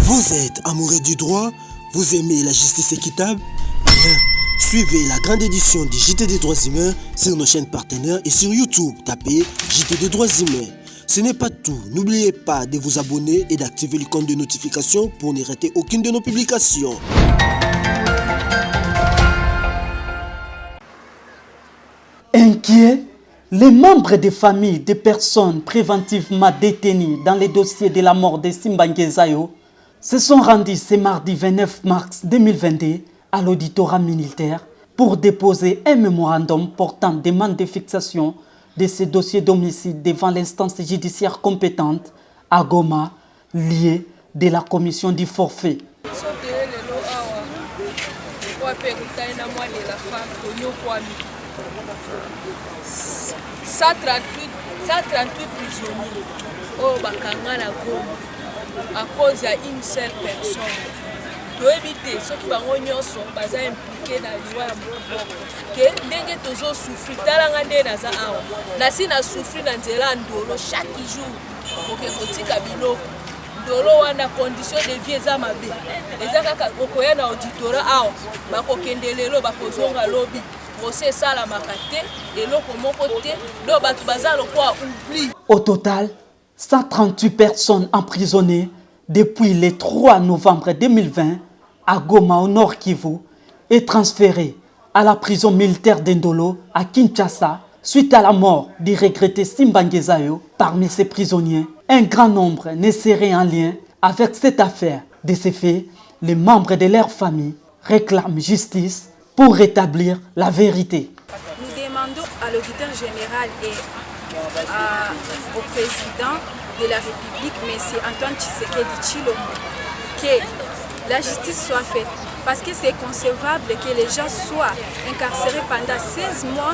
Vous êtes amoureux du droit? Vous aimez la justice équitable? Bien, suivez la grande édition du JT des droits humains sur nos chaînes partenaires et sur YouTube. Tapez JT des droits humains. Ce n'est pas tout. N'oubliez pas de vous abonner et d'activer l'icône de notification pour ne rater aucune de nos publications. Inquiets, les membres des familles des personnes préventivement détenues dans les dossiers de la mort de Simba Ngezayo se sont rendus ce mardi 29 mars 2022 à l'auditorat militaire pour déposer un mémorandum portant demande de fixation de ces dossiers d'homicide devant l'instance judiciaire compétente à Goma, liée de la commission du forfait. 138 prisonniers au Bakanga na Goma à cause d'une seule personne. To éviter ceux qui vont nyonso baza impliqué na liwa que ndenge tozo souffrir talanga nde naza awa na si na souffrir na nzela ndolo chaque jour oke kotika biloko ndolo wana condition de vie eza mabe eza kaka okoya na auditorat awa bakokende lelo bakozonga lobi procès sala makate eloko moko te do batu baza lokwa oubli. Au total, 138 personnes emprisonnées depuis le 3 novembre 2020 à Goma au Nord Kivu et transférées à la prison militaire d'Endolo à Kinshasa suite à la mort du regretté Simba Ngezayo. Parmi ces prisonniers, un grand nombre ne serait en lien avec cette affaire. De ces faits, les membres de leur famille réclament justice pour rétablir la vérité. Nous demandons à l'auditeur général et au président de la République, M. Antoine Tshisekedi Tshilombo, que la justice soit faite. Parce que c'est inconcevable que les gens soient incarcérés pendant 16 mois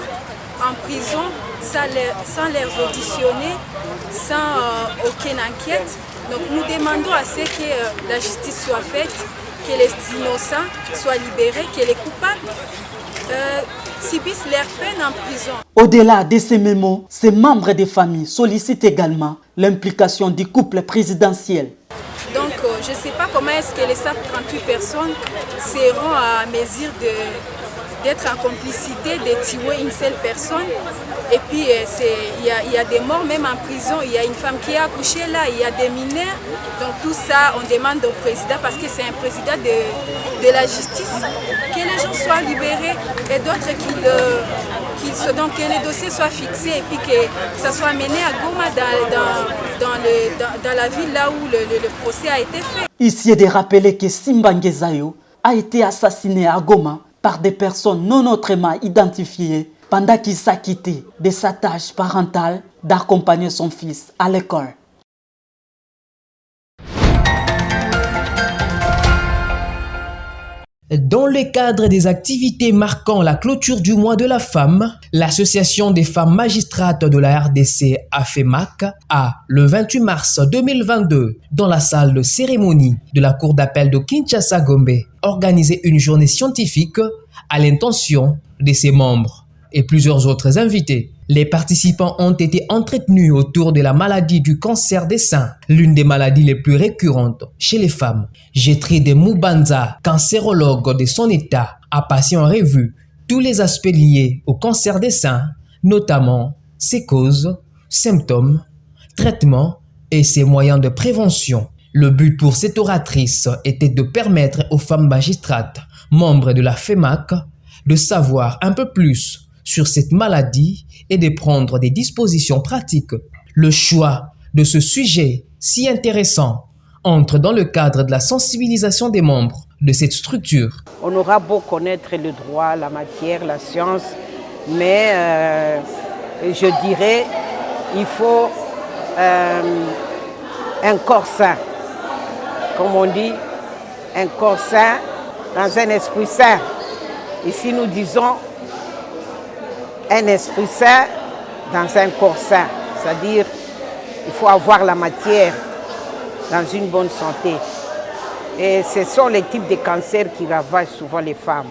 en prison sans les auditionner, sans aucune enquête. Donc nous demandons à ce que la justice soit faite, que les innocents soient libérés, que les coupables subissent leur peine en prison. Au-delà de ces mémos, ces membres des familles sollicitent également l'implication du couple présidentiel. Donc je ne sais pas comment est-ce que les 138 personnes seront à mesure d'être en complicité, de tuer une seule personne. Et puis il y a des morts même en prison, il y a une femme qui est accouchée là, il y a des mineurs. Donc tout ça on demande au président parce que c'est un président de la justice, que les gens soient libérés et d'autres donc que les dossiers soient fixés et puis que ça soit mené à Goma dans la ville là où le procès a été fait. Ici est de rappeler que Simba Ngezayo a été assassiné à Goma par des personnes non autrement identifiées pendant qu'il s'acquittait de sa tâche parentale d'accompagner son fils à l'école. Dans le cadre des activités marquant la clôture du mois de la femme, l'Association des femmes magistrates de la RDC AFEMAC a, le 28 mars 2022, dans la salle de cérémonie de la Cour d'appel de Kinshasa-Gombe, organisé une journée scientifique à l'intention de ses membres et plusieurs autres invités. Les participants ont été entretenus autour de la maladie du cancer des seins, l'une des maladies les plus récurrentes chez les femmes. Gertrude Mubanza, cancérologue de son état, a passé en revue tous les aspects liés au cancer des seins, notamment ses causes, symptômes, traitements et ses moyens de prévention. Le but pour cette oratrice était de permettre aux femmes magistrates, membres de la FEMAC, de savoir un peu plus sur cette maladie et de prendre des dispositions pratiques. Le choix de ce sujet si intéressant entre dans le cadre de la sensibilisation des membres de cette structure. On aura beau connaître le droit, la matière, la science, mais je dirais il faut un corps sain, comme on dit, un corps sain dans un esprit sain. Ici nous disons un esprit sain dans un corps sain, c'est-à-dire il faut avoir la matière dans une bonne santé. Et ce sont les types de cancers qui ravagent souvent les femmes.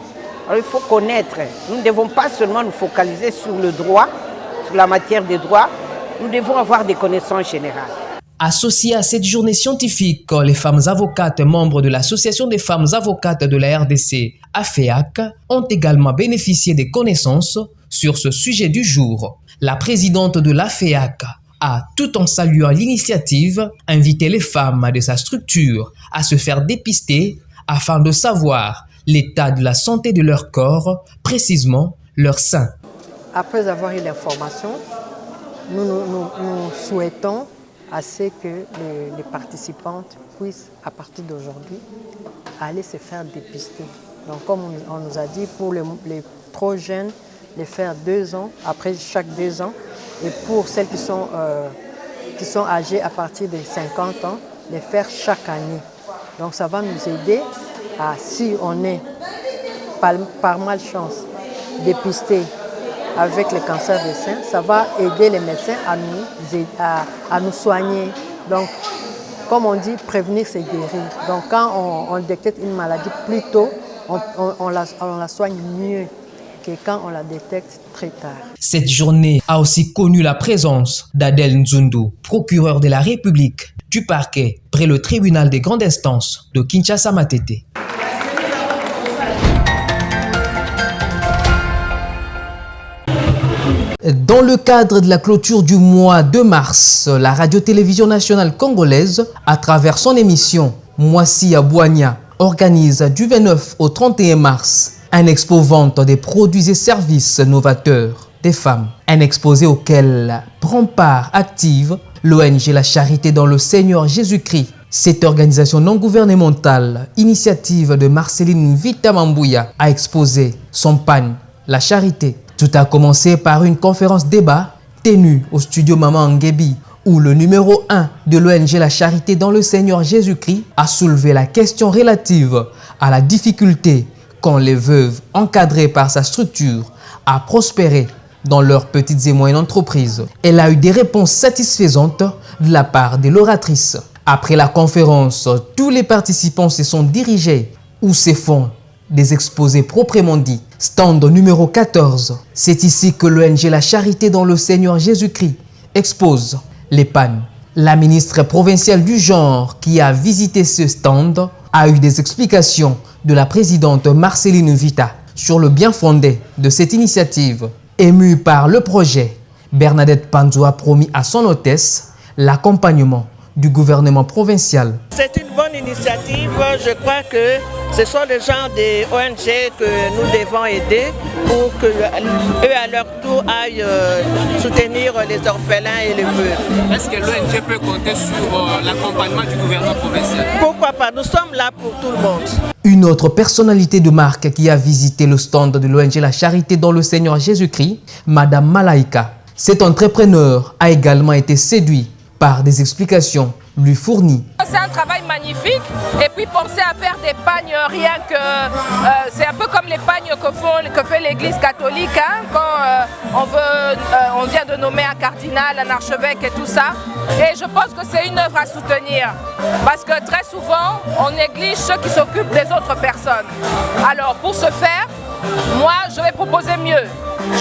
Alors il faut connaître, nous ne devons pas seulement nous focaliser sur le droit, sur la matière des droits, nous devons avoir des connaissances générales. Associées à cette journée scientifique, les femmes avocates membres de l'Association des femmes avocates de la RDC, AFEAC, ont également bénéficié des connaissances sur ce sujet du jour. La présidente de l'AFEAC a, tout en saluant l'initiative, invité les femmes de sa structure à se faire dépister afin de savoir l'état de la santé de leur corps, précisément leur sein. Après avoir eu l'information, nous souhaitons à ce que les participantes puissent, à partir d'aujourd'hui, aller se faire dépister. Donc, comme on nous a dit, pour les trop jeunes, les faire 2 ans, après chaque 2 ans, et pour celles qui sont âgées à partir de 50 ans, les faire chaque année. Donc, ça va nous aider à, si on est par malchance dépisté avec le cancer du sein, ça va aider les médecins à nous soigner. Donc, comme on dit, prévenir, c'est guérir. Donc, quand on détecte une maladie plus tôt, on la soigne mieux que quand on la détecte très tard. Cette journée a aussi connu la présence d'Adel Nzundu, procureur de la République du parquet près le tribunal des grandes instances de Kinshasa-Matete. Dans le cadre de la clôture du mois de mars, la radio-télévision nationale congolaise, à travers son émission Moissi à Boigna, organise du 29 au 31 mars un expo-vente des produits et services novateurs des femmes. Un exposé auquel prend part active l'ONG La Charité dans le Seigneur Jésus-Christ. Cette organisation non gouvernementale, initiative de Marceline Vitamambouya, a exposé son PAN, La Charité. Tout a commencé par une conférence débat tenue au studio Maman Ngebi, où le numéro 1 de l'ONG La Charité dans le Seigneur Jésus-Christ a soulevé la question relative à la difficulté qu'ont les veuves encadrées par sa structure à prospérer dans leurs petites et moyennes entreprises. Elle a eu des réponses satisfaisantes de la part de l'oratrice. Après la conférence, tous les participants se sont dirigés ou se font des exposés proprement dits. Stand numéro 14. C'est ici que l'ONG La Charité dans le Seigneur Jésus-Christ expose les pannes. La ministre provinciale du genre qui a visité ce stand a eu des explications de la présidente Marceline Vita sur le bien fondé de cette initiative. Émue par le projet, Bernadette Panzo a promis à son hôtesse l'accompagnement du gouvernement provincial. C'est une bonne initiative. Je crois que ce sont les gens des ONG que nous devons aider pour qu'eux à leur tour aillent soutenir les orphelins et les veuves. Est-ce que l'ONG peut compter sur l'accompagnement du gouvernement provincial? Pourquoi pas? Nous sommes là pour tout le monde. Une autre personnalité de marque qui a visité le stand de l'ONG La Charité dans le Seigneur Jésus-Christ, Madame Malaika. Cet entrepreneur a également été séduit par des explications lui fournies. C'est un travail magnifique et puis penser à faire des pagnes, rien que c'est un peu comme les pagnes que fait l'église catholique quand on vient de nommer un cardinal, un archevêque et tout ça. Et je pense que c'est une œuvre à soutenir parce que très souvent on néglige ceux qui s'occupent des autres personnes. Alors pour ce faire, moi je vais proposer mieux.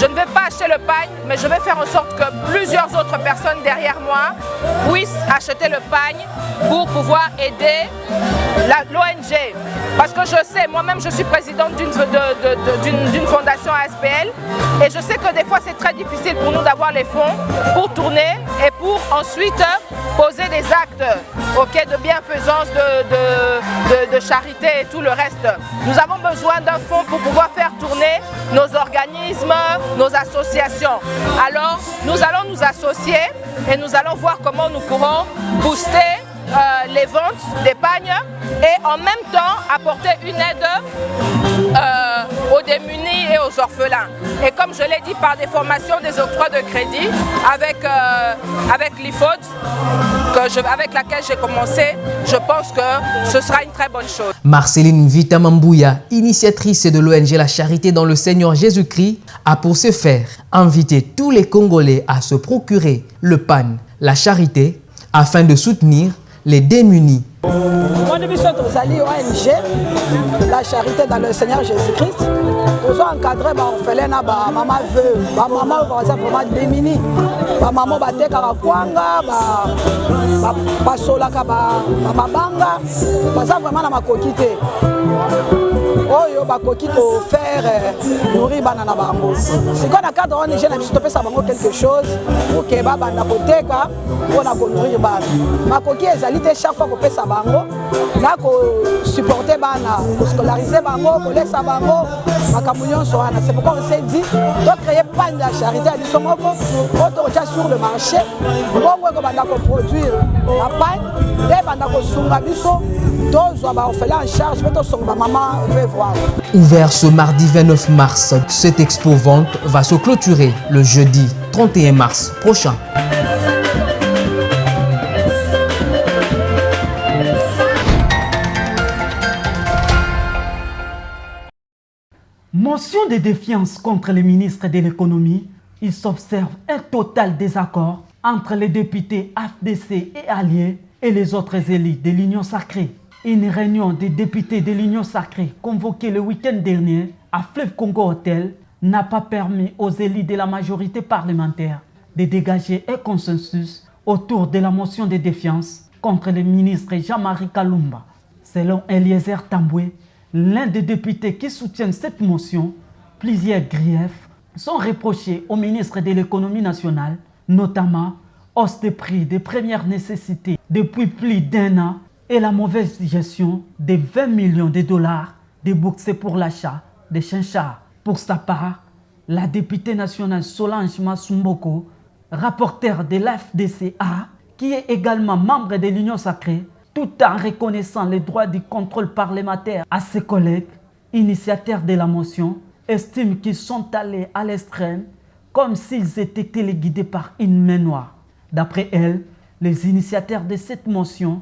Je ne vais pas acheter le pagne, mais je vais faire en sorte que plusieurs autres personnes derrière moi puissent acheter le pagne pour pouvoir aider l'ONG. Parce que je sais, moi-même je suis présidente d'une fondation ASPL et je sais que des fois c'est très difficile pour nous d'avoir les fonds pour tourner et pour ensuite poser des actes de bienfaisance, de charité et tout le reste. Nous avons besoin d'un fonds pour pouvoir faire tourner nos organismes, nos associations. Alors nous allons nous associer et nous allons voir comment nous pourrons booster les ventes des pagnes et en même temps apporter une aide aux démunis et aux orphelins. Et comme je l'ai dit, par des formations, des octrois de crédit avec l'IFOD, avec laquelle j'ai commencé, je pense que ce sera une très bonne chose. Marceline Vitamambouya, initiatrice de l'ONG La Charité dans le Seigneur Jésus-Christ, a pour ce faire invité tous les Congolais à se procurer le PAN, La Charité, afin de soutenir les démunis. Moi, depuis que nous ONG, La Charité dans le Seigneur Jésus-Christ, nous avons encadré les orphelins, les mamans veuves, les mamans vraiment démunies. bamamo batekaka kwanga basolaka bamabanga baza vraiment na makoki te oyo bakoki kofaire nourrir bana na bango sikoyo na cadre ONG na biso topesa bango quelque chose pour ke babanda koteka mpona konourrir bana makoki ezali te chaque fois kopesa bango na kosupporte bana koscolarize bango kolesa bango makambo nyonso wana c'est pourquoi on s'est dit tocreye panne ya charité ya biso moko oyo tokotia sur le marché bongo ekobanda koproduire na panne nde banda kosunga biso tozwa baorphelin en charge mpe tosonga bamama veuve. Ouvert ce mardi 29 mars, cette expo-vente va se clôturer le jeudi 31 mars prochain. Motion de défiance contre les ministres de l'économie. Il s'observe un total désaccord entre les députés AFDC et alliés et les autres élites de l'Union sacrée. Une réunion des députés de l'Union sacrée convoquée le week-end dernier à Fleuve Congo Hotel n'a pas permis aux élites de la majorité parlementaire de dégager un consensus autour de la motion de défiance contre le ministre Jean-Marie Kalumba. Selon Eliezer Tamboué, l'un des députés qui soutiennent cette motion, plusieurs griefs sont reprochés au ministre de l'économie nationale, notamment hausse des prix des premières nécessités depuis plus d'un an et la mauvaise gestion des 20 millions de dollars déboursés pour l'achat des chinchars. Pour sa part, la députée nationale Solange Masumboko, rapporteure de l'AFDCA, qui est également membre de l'Union sacrée, tout en reconnaissant les droits du contrôle parlementaire à ses collègues, initiateurs de la motion, estime qu'ils sont allés à l'extrême comme s'ils étaient téléguidés par une main noire. D'après elle, les initiateurs de cette motion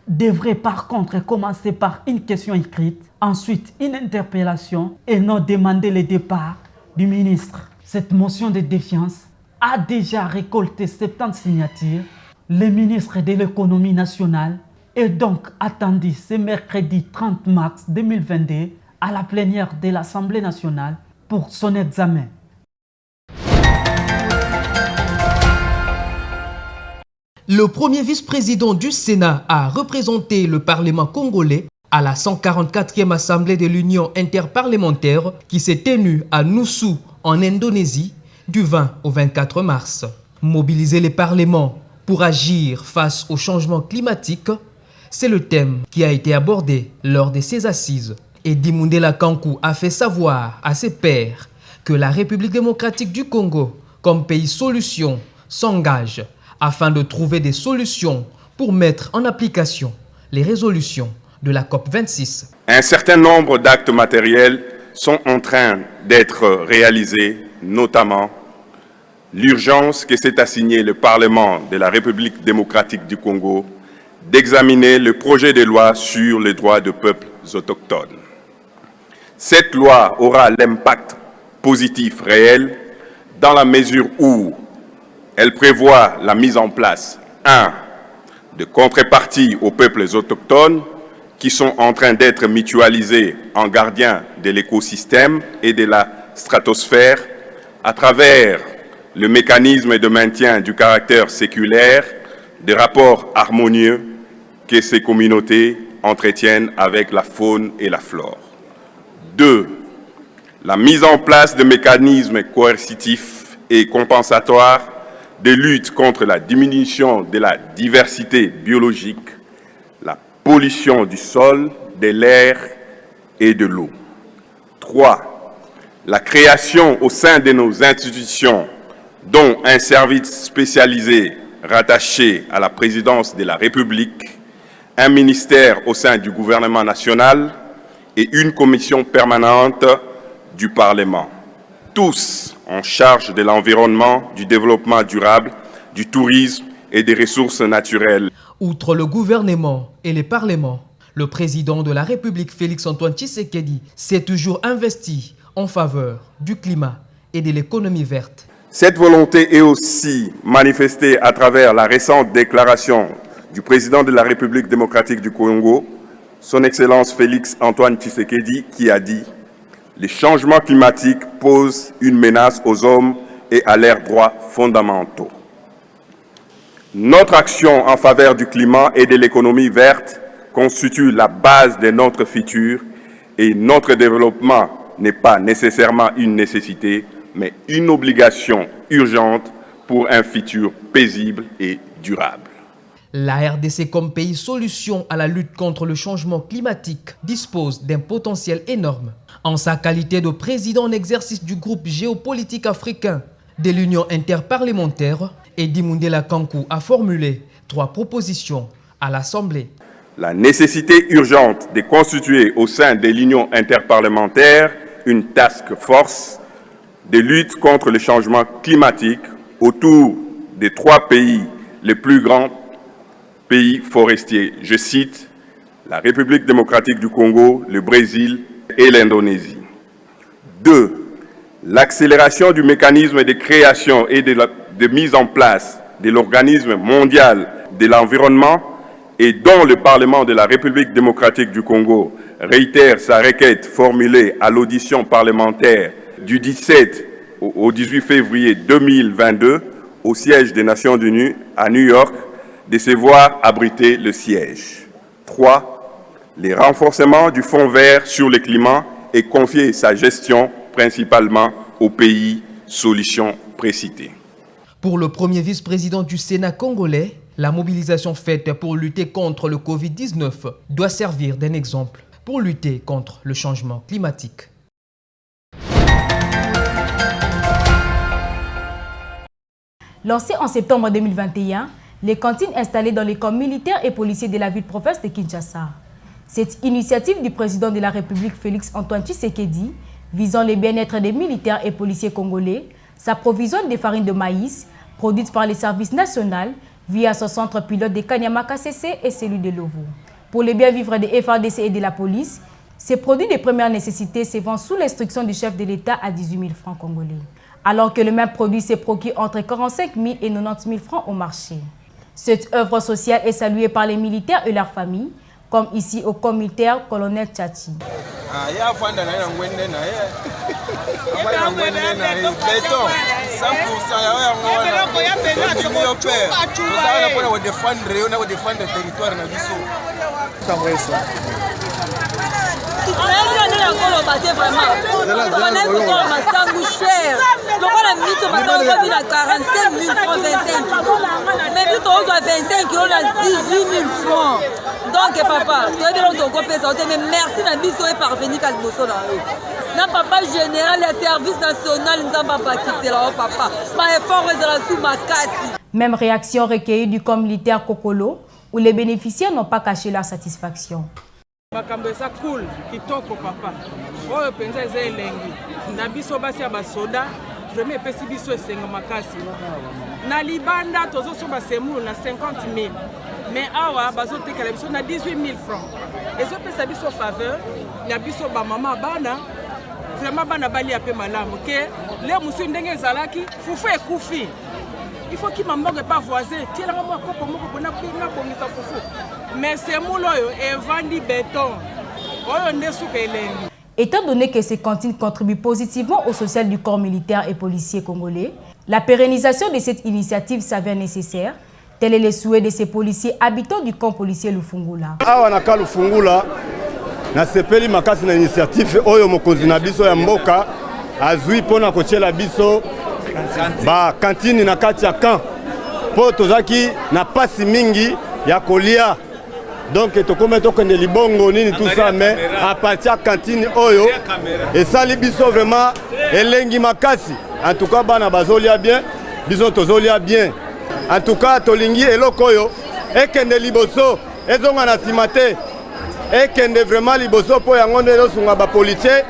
devrait par contre commencer par une question écrite, ensuite une interpellation et non demander le départ du ministre. Cette motion de défiance a déjà récolté 70 signatures. Le ministre de l'économie nationale est donc attendu ce mercredi 30 mars 2022 à la plénière de l'Assemblée nationale pour son examen. Le premier vice-président du Sénat a représenté le Parlement congolais à la 144e Assemblée de l'Union interparlementaire qui s'est tenue à Noussou, en Indonésie, du 20 au 24 mars. Mobiliser les parlements pour agir face au changement climatique, c'est le thème qui a été abordé lors de ces assises. Eddy Mundela Kankou a fait savoir à ses pairs que la République démocratique du Congo, comme pays solution, s'engage afin de trouver des solutions pour mettre en application les résolutions de la COP26. Un certain nombre d'actes matériels sont en train d'être réalisés, notamment l'urgence que s'est assignée le Parlement de la République démocratique du Congo d'examiner le projet de loi sur les droits des peuples autochtones. Cette loi aura l'impact positif réel dans la mesure où elle prévoit la mise en place, 1. de contreparties aux peuples autochtones qui sont en train d'être mutualisés en gardiens de l'écosystème et de la stratosphère à travers le mécanisme de maintien du caractère séculaire des rapports harmonieux que ces communautés entretiennent avec la faune et la flore. 2. La mise en place de mécanismes coercitifs et compensatoires de lutte contre la diminution de la diversité biologique, la pollution du sol, de l'air et de l'eau. 3. La création au sein de nos institutions, dont un service spécialisé rattaché à la présidence de la République, un ministère au sein du gouvernement national et une commission permanente du Parlement. Tous en charge de l'environnement, du développement durable, du tourisme et des ressources naturelles. Outre le gouvernement et les parlements, le président de la République Félix-Antoine Tshisekedi s'est toujours investi en faveur du climat et de l'économie verte. Cette volonté est aussi manifestée à travers la récente déclaration du président de la République démocratique du Congo, son Excellence Félix-Antoine Tshisekedi, qui a dit « Les changements climatiques posent une menace aux hommes et à leurs droits fondamentaux. Notre action en faveur du climat et de l'économie verte constitue la base de notre futur et notre développement n'est pas nécessairement une nécessité, mais une obligation urgente pour un futur paisible et durable. La RDC comme pays solution à la lutte contre le changement climatique dispose d'un potentiel énorme. En sa qualité de président en exercice du groupe géopolitique africain de l'Union interparlementaire, Edi Mundela Kankou a formulé 3 propositions à l'Assemblée. La nécessité urgente de constituer au sein de l'Union interparlementaire une task force de lutte contre le changement climatique autour des 3 pays les plus grands pays forestiers. Je cite la République démocratique du Congo, le Brésil et l'Indonésie. 2. L'accélération du mécanisme de création et de mise en place de l'Organisme mondial de l'environnement et dont le Parlement de la République démocratique du Congo réitère sa requête formulée à l'audition parlementaire du 17 au 18 février 2022 au siège des Nations Unies à New York de se voir abriter le siège. 3. Le renforcement du Fonds vert sur le climat et confier sa gestion principalement aux pays solutions précités. Pour le premier vice-président du Sénat congolais, la mobilisation faite pour lutter contre le Covid-19 doit servir d'un exemple pour lutter contre le changement climatique. Lancées en septembre 2021, les cantines installées dans les camps militaires et policiers de la ville-province de Kinshasa. Cette initiative du président de la République Félix-Antoine Tshisekedi, visant le bien-être des militaires et policiers congolais, s'approvisionne des farines de maïs produites par les services nationaux via son centre pilote de Kanyama KCC et celui de Lovo. Pour le bien-vivre des FARDC et de la police, ces produits de première nécessité se vendent sous l'instruction du chef de l'État à 18 000 francs congolais, alors que le même produit se procure entre 45 000 et 90 000 francs au marché. Cette œuvre sociale est saluée par les militaires et leurs familles, comme ici au camp militaire colonel Tchachi. Donc papa, merci na biso et parvenir à liboso na yo. Na papa général et service national nzamba bakitela papa. Ma effort de la sous makati. Même réaction recueillie du camp militaire Kokolo, où les bénéficiaires n'ont pas caché leur satisfaction. Makambo eza cool kitoko papa. Oyo penza eza elengi. Na biso basi ya basoda, vraiment epesi biso esengo makasi. Na libanda tozo so basemulu na 50 000. Mais awa bazotekela biso na 18 000 francs. Ezopesa biso faveur, na biso ba mama bana. Vraiment bana bali ape malamu ke le musu ndenge ezalaki fufu ekufi. Il faut qu'il m'en pas voisin. Mais c'est mon et vandi béton. Étant donné que ces cantines contribuent positivement au social du corps militaire et policier congolais, la pérennisation de cette initiative s'avère nécessaire. Tel est le souhait de ces policiers habitants du camp policier Lufungula. Awanaka Lufungula, na sepeli makasi na initiative oyo mokonzi na biso ya mboka azui pona kochela biso ba kantini na kati ya camp po tozaki na pasi mingi ya kolia donc tokome tokende libongo nini tout ça mais à partir kantini oyo esali biso vraiment elengi makasi en tout cas bana bazolia bien biso tozolia bien en tout cas tolingi eloko oyo ekende liboso ezonga na simate ekende vraiment liboso po yango nde ezosunga ba policier.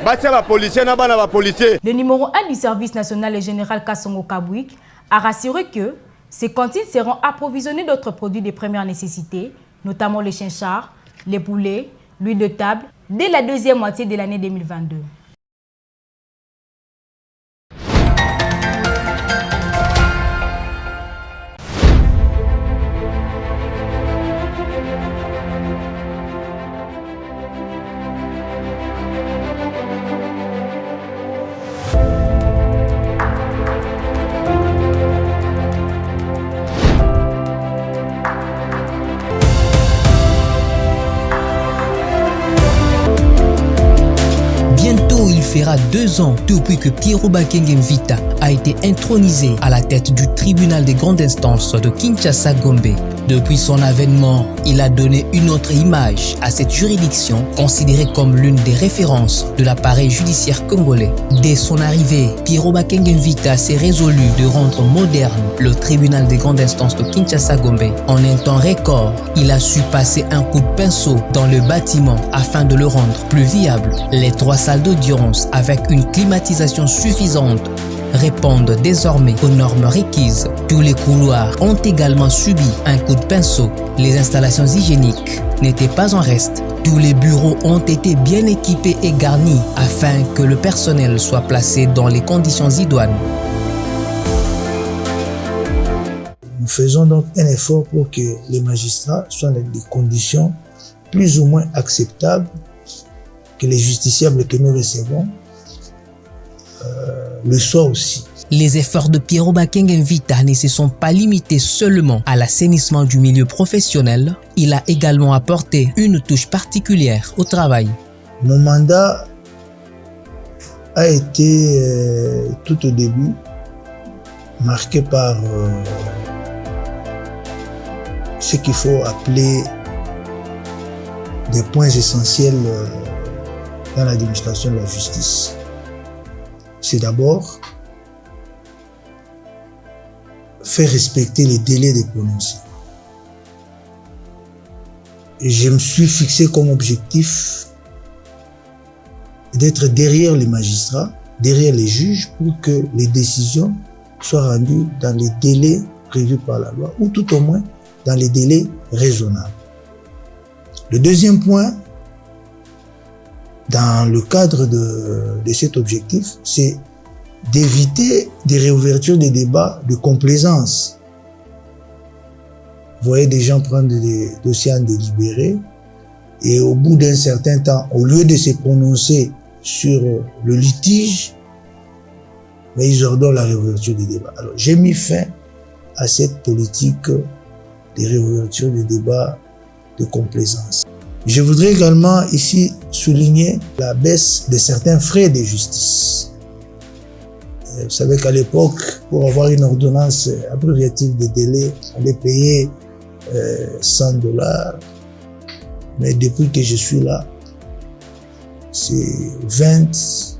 Le numéro 1 du service national, le général Kassongo Kabouik, a rassuré que ces cantines seront approvisionnées d'autres produits de première nécessité, notamment les chinchards, les poulets, l'huile de table, dès la deuxième moitié de l'année 2022. fera 2 ans depuis que Pierro Bakenge Mvita a été intronisé à la tête du tribunal des grandes instances de Kinshasa-Gombe. Depuis son avènement, il a donné une autre image à cette juridiction, considérée comme l'une des références de l'appareil judiciaire congolais. Dès son arrivée, Pierro Bakenge Mvita s'est résolu de rendre moderne le tribunal des grandes instances de Kinshasa-Gombe. En un temps record, il a su passer un coup de pinceau dans le bâtiment afin de le rendre plus viable. Les 3 salles d'audience avec une climatisation suffisante répondent désormais aux normes requises. Tous les couloirs ont également subi un coup de pinceau. Les installations hygiéniques n'étaient pas en reste. Tous les bureaux ont été bien équipés et garnis afin que le personnel soit placé dans les conditions idoines. Nous faisons donc un effort pour que les magistrats soient dans des conditions plus ou moins acceptables, que les justiciables que nous recevons le soient aussi. Les efforts de Pierro Bakenge Mvita ne se sont pas limités seulement à l'assainissement du milieu professionnel, il a également apporté une touche particulière au travail. Mon mandat a été tout au début marqué par ce qu'il faut appeler des points essentiels dans l'administration de la justice. C'est d'abord faire respecter les délais des prononcés. Et je me suis fixé comme objectif d'être derrière les magistrats, derrière les juges, pour que les décisions soient rendues dans les délais prévus par la loi, ou tout au moins dans les délais raisonnables. Le deuxième point, dans le cadre de cet objectif, c'est d'éviter des réouvertures des débats de complaisance. Vous voyez des gens prendre des dossiers en délibéré et au bout d'un certain temps, au lieu de se prononcer sur le litige, mais ils ordonnent la réouverture des débats. Alors j'ai mis fin à cette politique de réouverture des débats de complaisance. Je voudrais également ici souligner la baisse de certains frais de justice. Vous savez qu'à l'époque, pour avoir une ordonnance abréviative de délai, on allait payer $100. Mais depuis que je suis là, c'est $20.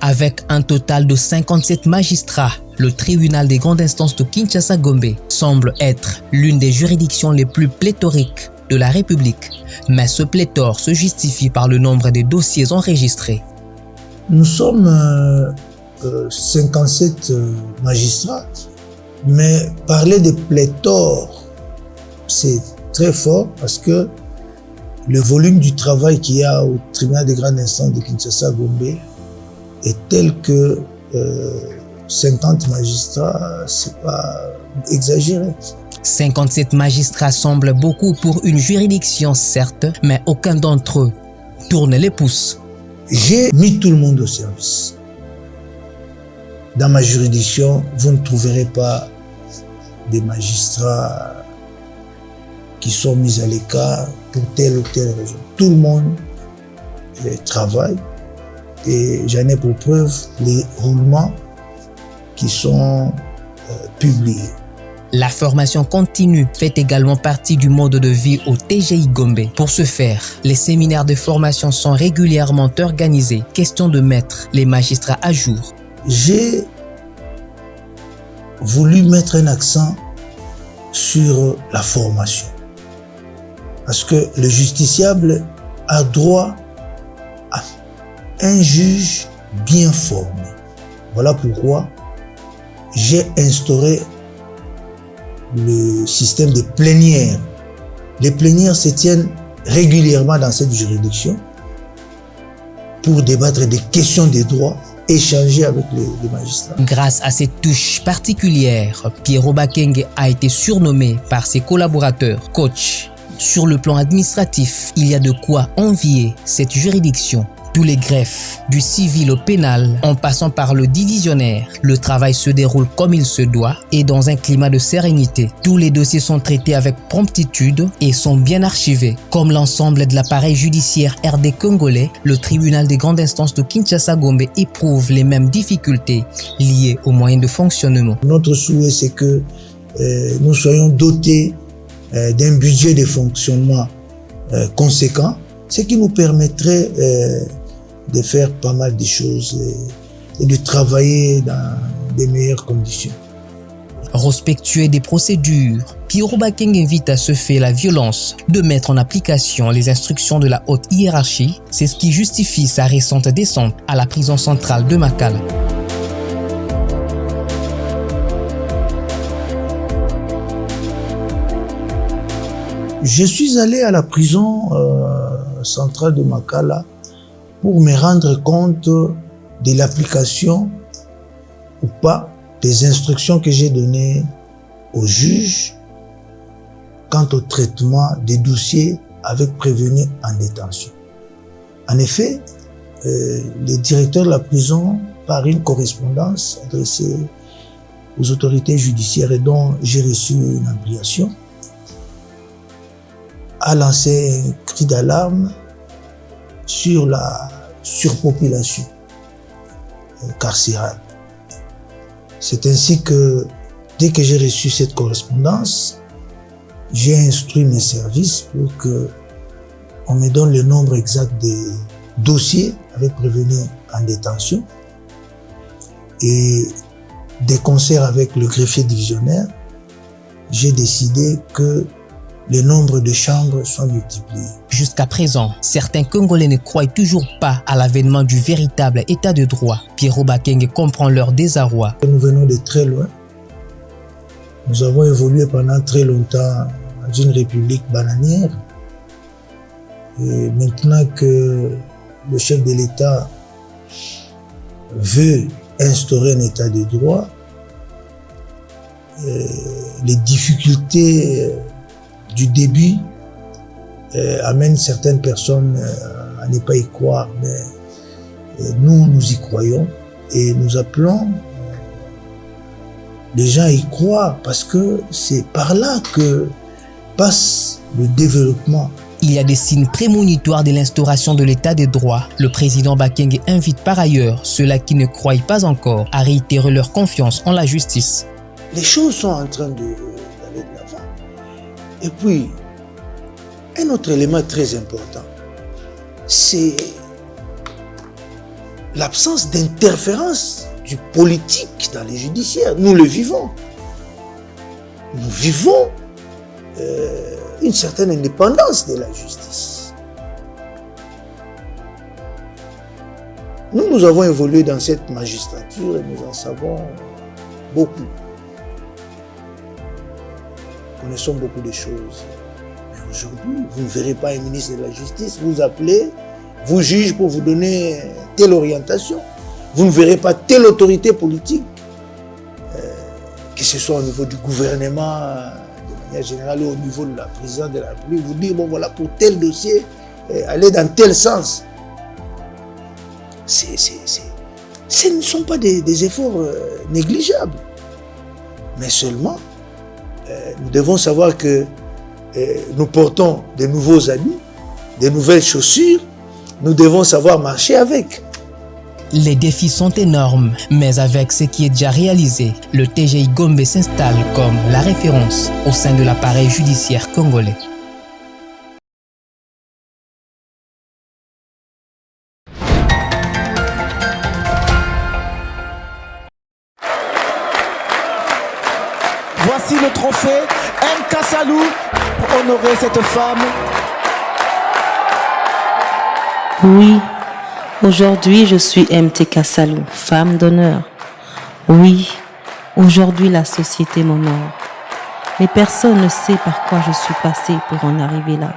Avec un total de 57 magistrats, le tribunal des grandes instances de Kinshasa-Gombe semble être l'une des juridictions les plus pléthoriques de la République. Mais ce pléthore se justifie par le nombre de dossiers enregistrés. Nous sommes 57 magistrats, mais parler de pléthore, c'est très fort parce que le volume du travail qu'il y a au tribunal des grandes instances de Kinshasa-Gombe est tel que 50 magistrats, c'est pas exagéré. 57 magistrats semblent beaucoup pour une juridiction, certes, mais aucun d'entre eux tourne les pouces. J'ai mis tout le monde au service. Dans ma juridiction, vous ne trouverez pas des magistrats qui sont mis à l'écart pour telle ou telle raison. Tout le monde travaille et j'en ai pour preuve les roulements qui sont publiés. La formation continue fait également partie du mode de vie au TGI Gombe. Pour ce faire, les séminaires de formation sont régulièrement organisés, question de mettre les magistrats à jour. J'ai voulu mettre un accent sur la formation. Parce que le justiciable a droit à un juge bien formé. Voilà pourquoi j'ai instauré le système de plénières. Les plénières se tiennent régulièrement dans cette juridiction pour débattre des questions des droits, échanger avec les magistrats. Grâce à cette touche particulière, Pierro Bakenge a été surnommé par ses collaborateurs coach. Sur le plan administratif, il y a de quoi envier cette juridiction. Tous les greffes, du civil au pénal, en passant par le divisionnaire, le travail se déroule comme il se doit et dans un climat de sérénité. Tous les dossiers sont traités avec promptitude et sont bien archivés. Comme l'ensemble de l'appareil judiciaire RD congolais, le tribunal des grandes instances de Kinshasa-Gombe éprouve les mêmes difficultés liées aux moyens de fonctionnement. Notre souhait, c'est que nous soyons dotés d'un budget de fonctionnement conséquent, ce qui nous permettrait de faire pas mal de choses et de travailler dans des meilleures conditions. Respectueux des procédures, Pierrot Bakeng invite à se faire la violence de mettre en application les instructions de la haute hiérarchie. C'est ce qui justifie sa récente descente à la prison centrale de Makala. Je suis allé à la prison centrale de Makala pour me rendre compte de l'application ou pas des instructions que j'ai données aux juges quant au traitement des dossiers avec prévenus en détention. En effet, le directeur de la prison, par une correspondance adressée aux autorités judiciaires et dont j'ai reçu une ampliation, a lancé un cri d'alarme sur la surpopulation carcérale. C'est ainsi que, dès que j'ai reçu cette correspondance, j'ai instruit mes services pour qu'on me donne le nombre exact des dossiers avec prévenus en détention. Et de concert avec le greffier divisionnaire, j'ai décidé que le nombre de chambres soit multiplié. Jusqu'à présent, certains Congolais ne croient toujours pas à l'avènement du véritable état de droit. Pierrot Bakeng comprend leur désarroi. Nous venons de très loin. Nous avons évolué pendant très longtemps dans une république bananière. Et maintenant que le chef de l'État veut instaurer un état de droit, les difficultés du début amènent certaines personnes à ne pas y croire, mais nous y croyons et nous appelons les gens à y croire parce que c'est par là que passe le développement. Il y a des signes prémonitoires de l'instauration de l'état de droit. Le président Bakeng invite par ailleurs ceux-là qui ne croient pas encore à réitérer leur confiance en la justice. Les choses sont en train d'aller de l'avant. Et puis, un autre élément très important, c'est l'absence d'interférence du politique dans les judiciaires. Nous le vivons. Nous vivons une certaine indépendance de la justice. Nous avons évolué dans cette magistrature et nous en savons beaucoup. Nous connaissons beaucoup de choses. Mais aujourd'hui, vous ne verrez pas un ministre de la Justice vous appeler, vous juge pour vous donner telle orientation. Vous ne verrez pas telle autorité politique, que ce soit au niveau du gouvernement, de manière générale, ou au niveau de la présidente de la République, vous dire, bon voilà, pour tel dossier, aller dans tel sens. Ce ne sont pas des efforts négligeables, mais seulement, nous devons savoir que nous portons de nouveaux habits, de nouvelles chaussures, nous devons savoir marcher avec. Les défis sont énormes, mais avec ce qui est déjà réalisé, le TGI Gombe s'installe comme la référence au sein de l'appareil judiciaire congolais. Voici le trophée M. Kassalou pour honorer cette femme. Oui, aujourd'hui je suis MT Kassalou, femme d'honneur. Oui, aujourd'hui la société m'honore. Mais personne ne sait par quoi je suis passée pour en arriver là.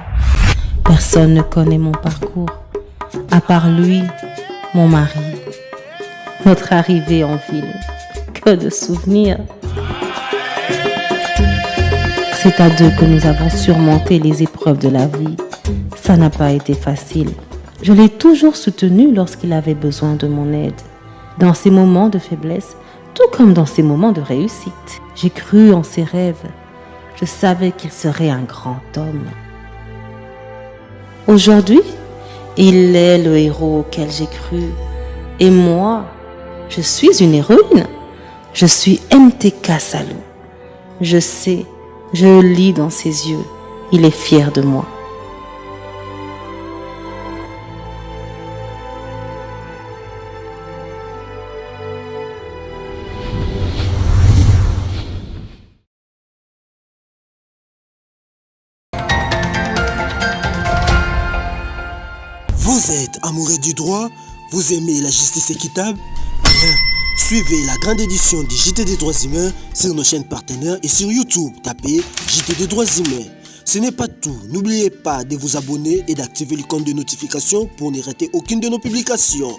Personne ne connaît mon parcours, à part lui, mon mari. Notre arrivée en ville, que de souvenirs. C'est à deux que nous avons surmonté les épreuves de la vie. Ça n'a pas été facile. Je l'ai toujours soutenu lorsqu'il avait besoin de mon aide, dans ses moments de faiblesse, tout comme dans ses moments de réussite. J'ai cru en ses rêves. Je savais qu'il serait un grand homme. Aujourd'hui, il est le héros auquel j'ai cru. Et moi, je suis une héroïne. Je suis MTK Salou. Je sais, je le lis dans ses yeux. Il est fier de moi. Vous êtes amoureux du droit? Vous aimez la justice équitable? Bien, suivez la grande édition du JT des droits humains sur nos chaînes partenaires et sur YouTube. Tapez JT des droits humains. Ce n'est pas tout. N'oubliez pas de vous abonner et d'activer le compte de notification pour ne rater aucune de nos publications.